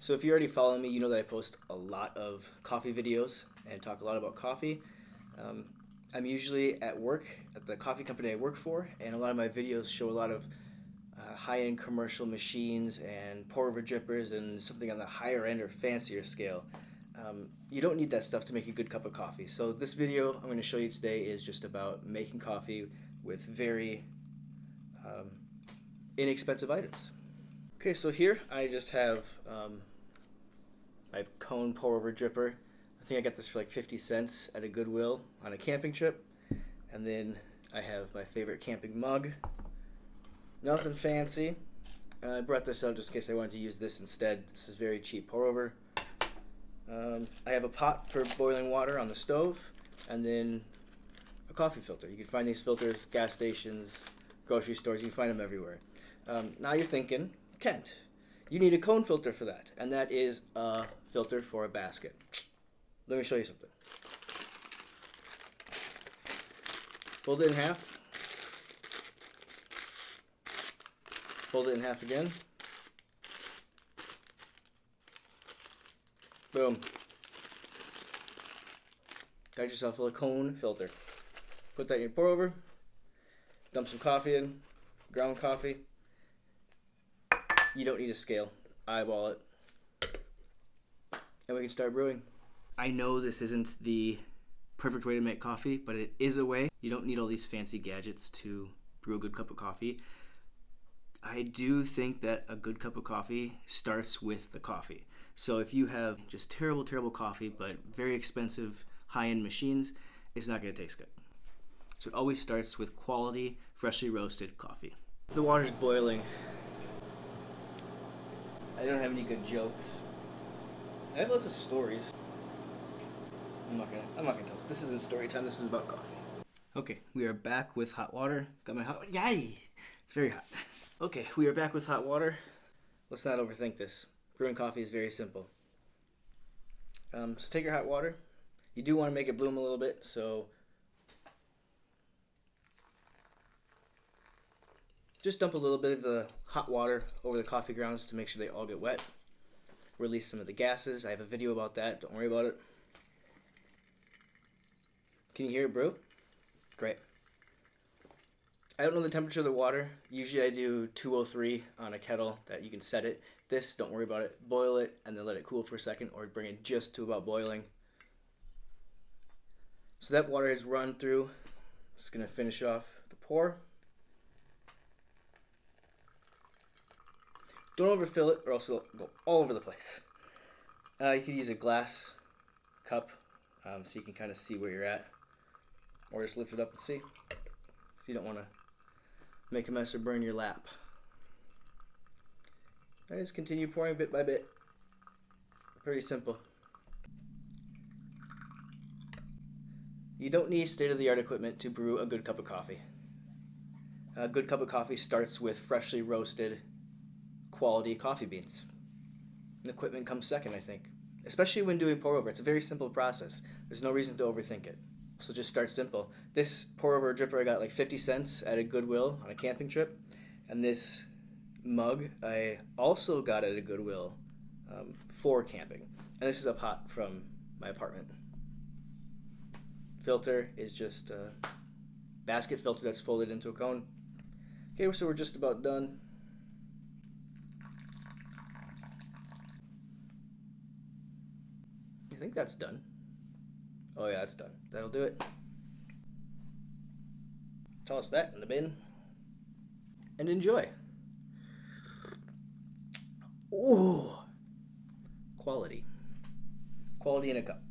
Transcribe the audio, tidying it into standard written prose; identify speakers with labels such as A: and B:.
A: So if you already follow me, you know that I post a lot of coffee videos and talk a lot about coffee. Um, I'm usually at work at the coffee company I work for, and a lot of my videos show a lot of high-end commercial machines and pour-over drippers and something on the higher end or fancier scale. You don't need that stuff to make a good cup of coffee. So this video I'm going to show you today is just about making coffee with very inexpensive items. Okay, so here I just have my cone pour-over dripper. I think I got this for like 50 cents at a Goodwill on a camping trip. And then I have my favorite camping mug. Nothing fancy. I brought this out just in case I wanted to use this instead. This is very cheap pour-over. I have a pot for boiling water on the stove, and then a coffee filter. You can find these filters, gas stations, grocery stores. You can find them everywhere. Now you're thinking, Kent, you need a cone filter for that, and that is a filter for a basket. Let me show you something. Fold it in half. Fold it in half again. Boom. Got yourself a cone filter. Put that in your pour over. Dump some coffee in. Ground coffee. You don't need a scale. Eyeball it. And we can start brewing. I know this isn't the perfect way to make coffee, but it is a way. You don't need all these fancy gadgets to brew a good cup of coffee. I do think that a good cup of coffee starts with the coffee. So if you have just terrible, terrible coffee, but very expensive high-end machines, it's not going to taste good. So it always starts with quality, freshly roasted coffee. The water's boiling. I don't have any good jokes. I have lots of stories. I'm not gonna tell. This isn't story time. This is about coffee. Okay, we are back with hot water. Got my hot. Yay! It's very hot. Okay, we are back with hot water. Let's not overthink this. Brewing coffee is very simple. So take your hot water. You do want to make it bloom a little bit, so just dump a little bit of the hot water over the coffee grounds to make sure they all get wet. Release some of the gases. I have a video about that. Don't worry about it. Can you hear it brew? Great. I don't know the temperature of the water. Usually I do 203 on a kettle that you can set it. This, don't worry about it. Boil it and then let it cool for a second, or bring it just to about boiling. So that water has run through. Just going to finish off the pour. Don't overfill it or else it'll go all over the place. You could use a glass cup so you can kind of see where you're at. Or just lift it up and see. So you don't want to make a mess or burn your lap. I just continue pouring bit by bit. Pretty simple. You don't need state-of-the-art equipment to brew a good cup of coffee. A good cup of coffee starts with freshly roasted, quality coffee beans. The equipment comes second, I think. Especially when doing pour-over. It's a very simple process. There's no reason to overthink it. So just start simple. This pour-over dripper I got like 50 cents at a Goodwill on a camping trip. And this mug I also got at a Goodwill for camping. And this is a pot from my apartment. Filter is just a basket filter that's folded into a cone. Okay, so we're just about done. I think that's done. Oh yeah, it's done. That'll do it. Toss that in the bin. And enjoy. Ooh. Quality. Quality in a cup.